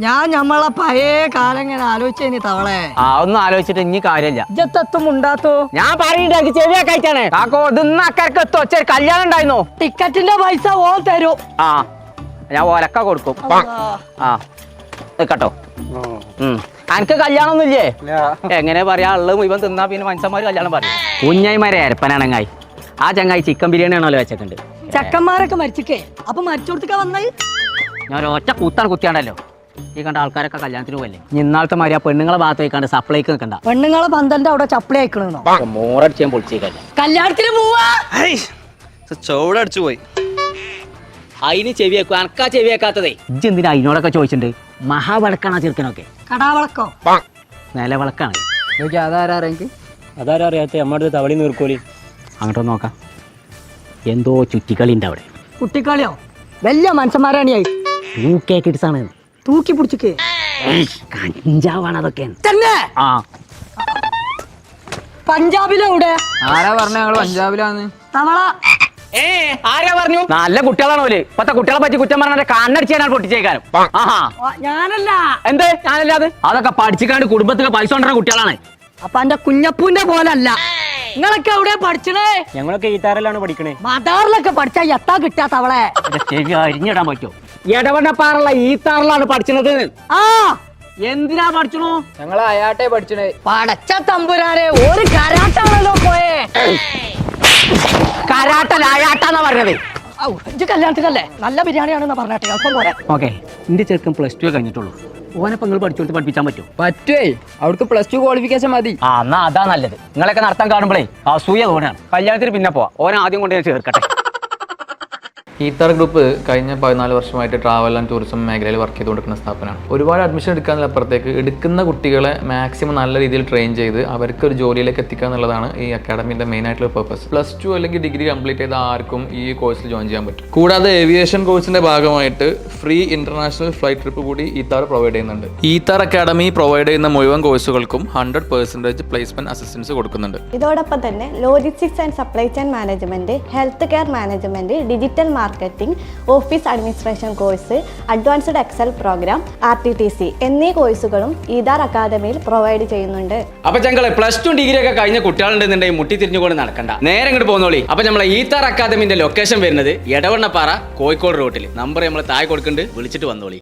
ഞാൻ നമ്മളെ പഴയ കാലം ഇങ്ങനെ ആലോചിച്ചേനി തവളെ. ഒന്നും ആലോചിച്ചിട്ട് ഇനി കാര്യമില്ല. ഇജ്ജത്തും ഉണ്ടാത്തോ ഞാൻ പറയണ്ട ചെവിയൊക്കെ അയച്ചാണ് കാക്കോ. ഇതൊന്നും അക്കരക്ക് എത്തോ ചെറിയ കല്യാണം ഉണ്ടായിരുന്നോ? ടിക്കറ്റിന്റെ പൈസ ഓ തരൂ. ഞാൻ ഒലക്ക കൊടുക്കും. കേട്ടോ എനിക്ക് കല്യാണം ഒന്നും ഇല്ലേ? എങ്ങനെ പറയാ ഉള്ളത് ഇവൻ തിന്നാ പിന്നെ മനുഷ്യന്മാര് കല്യാണം പറയും. കുഞ്ഞായിമാരെ അരപ്പനാണങ്ങായി ആ ചങ്ങായി ചിക്കൻ ബിരിയാണി ആണല്ലോ വെച്ചിട്ടുണ്ട്. ചെക്കന്മാരൊക്കെ മരിച്ചിക്കേ അപ്പൊ മരിച്ചോടത്തേക്കാ വന്നത്. ഞാൻ ഒറ്റ കൂത്താണ് കുത്തിയാണ്ടല്ലോ ഈ കണ്ട ആൾക്കാരൊക്കെ കല്യാണത്തിന് പോകല്ലേ. ഇന്നാളത്തെ മാതിരി ആ പെണ്ണുങ്ങളെ ഭാഗത്ത് വെക്കാണ്ട് സപ്ലൈക്ക് നിൽക്കണ്ട. പെണ്ണുങ്ങളെ പന്തന്റെ അവിടെ ചപ്പളി അയക്കണോ? മോറടിച്ച് പൊളിച്ചേക്കല്ലേ. കല്യാണത്തിന് പോവാ ചോടടിച്ചു പോയി. അതിന് ചെവി വെക്കും. അനക്കാ ചെവി വെക്കാത്തതേ. ഇജ്ജ് എന്തിനാ അതിനോടൊക്കെ ചോദിച്ചിട്ടുണ്ട്? മഹാവിളക്കാണ് ആ ചെറുക്കനൊക്കെ. കടാവളക്കോ നിലവിളക്കാണ്. അതാരാ അറിയാത്ത നമ്മുടെ തവളി നീർക്കോലി. അങ്ങോട്ടൊന്ന് നോക്കാം. എന്തോ ചുറ്റിക്കളി ഉണ്ട് അവിടെ. കുട്ടിക്കളിയോ? വലിയ മനുഷ്യന്മാരാണ് കിഡ്സാണ്. തൂക്കി പിടിച്ചിക്കേ. കഞ്ചാവാണ് അതൊക്കെ തന്നെ. പഞ്ചാബിലെവിടെ? ആരാ പറഞ്ഞ ഞങ്ങള് പഞ്ചാബിലാന്ന്? തവള ആരാ പറഞ്ഞു? നല്ല കുട്ടികളാണ് ഓല്. ഇപ്പത്തെ കുട്ടികളെ പറ്റി കുറ്റം പറഞ്ഞ കണ്ണടിച്ചാണ് പൊട്ടിച്ചേക്കാനും. ഞാനല്ല. എന്ത് ഞാനല്ലാതെ? അതൊക്കെ പഠിച്ചിക്കാണ്ട് കുടുംബത്തിലെ പൈസ കൊണ്ടുവരുന്ന കുട്ടികളാണ്. അപ്പൊ എന്റെ കുഞ്ഞപ്പൂന്റെ പോലല്ല. നിങ്ങളൊക്കെ എവിടെ പഠിച്ചണേ? ഞങ്ങളൊക്കെ ഈത്താറിലാണ് പഠിക്കണേ. മദാറിലൊക്കെ പഠിച്ചാ എത്താ കിട്ടാ തവളെ. ചെവി അരിഞ്ഞിടാൻ പറ്റുമോ? ഇടവണ്ണപ്പാറുള്ള ഈത്താറിലാണ് പഠിച്ചത്. എന്തിനാ പഠിച്ചണു? ഞങ്ങള് അയാട്ടെ പഠിച്ചണേ. പടച്ച തമ്പുരാനെ ഒരു കരാട്ടാണല്ലോ പോയേ. കരാട്ടലായാട്ടാന്നാ പറഞ്ഞത്. കല്യാണത്തിനല്ലേ നല്ല ബിരിയാണിയാണെന്ന് പറഞ്ഞാട്ടെ. അപ്പം പോരാ. ഓക്കെ എന്റെ ചെറുക്കൻ +2 കഴിഞ്ഞിട്ടുള്ളൂ. ഓനപ്പം നിങ്ങൾ പഠിച്ചോടുത്ത് പഠിപ്പിച്ചാൻ പറ്റുമോ? പറ്റുവേ. അവിടേക്ക് +2 ക്വാളിഫിക്കേഷൻ മതി. എന്നാ അതാ നല്ലത്. നിങ്ങളൊക്കെ നടത്താൻ കാണുമ്പോഴേ അസൂയ തോന്നാണ്. കല്യാണത്തിന് പിന്നെ പോവാ. ഓൻ ആദ്യം കൊണ്ട് ഞാൻ ചേർക്കട്ടെ. ഈത്താർ ഗ്രൂപ്പ് കഴിഞ്ഞ 14 വർഷമായിട്ട് ട്രാവൽ ആൻഡ് ടൂറിസം മേഖലയിൽ വർക്ക് ചെയ്തുകൊണ്ടിരിക്കുന്ന സ്ഥാപനമാണ്. ഒരുപാട് അഡ്മിഷൻ എടുക്കാനുള്ളപ്പുറത്തേക്ക് എടുക്കുന്ന കുട്ടികളെ മാക്സിമം നല്ല രീതിയിൽ ട്രെയിൻ ചെയ്ത് അവർക്ക് ഒരു ജോലിയിലേക്ക് എത്തിക്കുക എന്നുള്ളതാണ് ഈ അക്കാഡമിൻ്റെ മെയിൻ ആയിട്ടുള്ള പർപ്പസ്. +2 അല്ലെങ്കിൽ ഡിഗ്രി കംപ്ലീറ്റ് ചെയ്ത ആർക്കും ഈ കോഴ്സിൽ ജോയിൻ ചെയ്യാൻ പറ്റും. കൂടാതെ ഏവിയേഷൻ കോഴ്സിന്റെ ഭാഗമായിട്ട് ഫ്രീ ഇന്റർനാഷണൽ ഫ്ലൈറ്റ് ട്രിപ്പ് കൂടി ഈത്താർ പ്രൊവൈഡ് ചെയ്യുന്നുണ്ട്. ഈത്താർ അക്കാഡമി പ്രൊവൈഡ് ചെയ്യുന്ന മുഴുവൻ കോഴ്സുകൾക്കും 100% പ്ലേസ്മെന്റ് അസിസ്റ്റൻസ് കൊടുക്കുന്നുണ്ട്. ഇതോടൊപ്പം തന്നെ logistics and supply chain management, health care management, digital marketing, office administration course, advanced Excel programme, RTTC എന്നീ കോഴ്സുകളും ഈതാർ അക്കാദമിയിൽ പ്രൊവൈഡ് ചെയ്യുന്നുണ്ട്. അപ്പൊ ഞങ്ങള് +2 ഡിഗ്രി ഒക്കെ കഴിഞ്ഞ കുട്ടികളുണ്ടെന്നുണ്ടെങ്കിൽ മുട്ടി തിരിഞ്ഞുകൊണ്ട് നടക്കണ്ട, നേരെ ഇങ്ങോട്ട് പോന്നോളി. അപ്പൊ നമ്മളെ ഈത്താർ അക്കാദമിന്റെ ലൊക്കേഷൻ വരുന്നത് എടവണ്ണപ്പാറ, കോഴിക്കോട് റൂട്ടിൽ. നമ്പർ നമ്മൾ താഴെ കൊടുക്കുന്നുണ്ട്, വിളിച്ചിട്ട് വന്നോളി.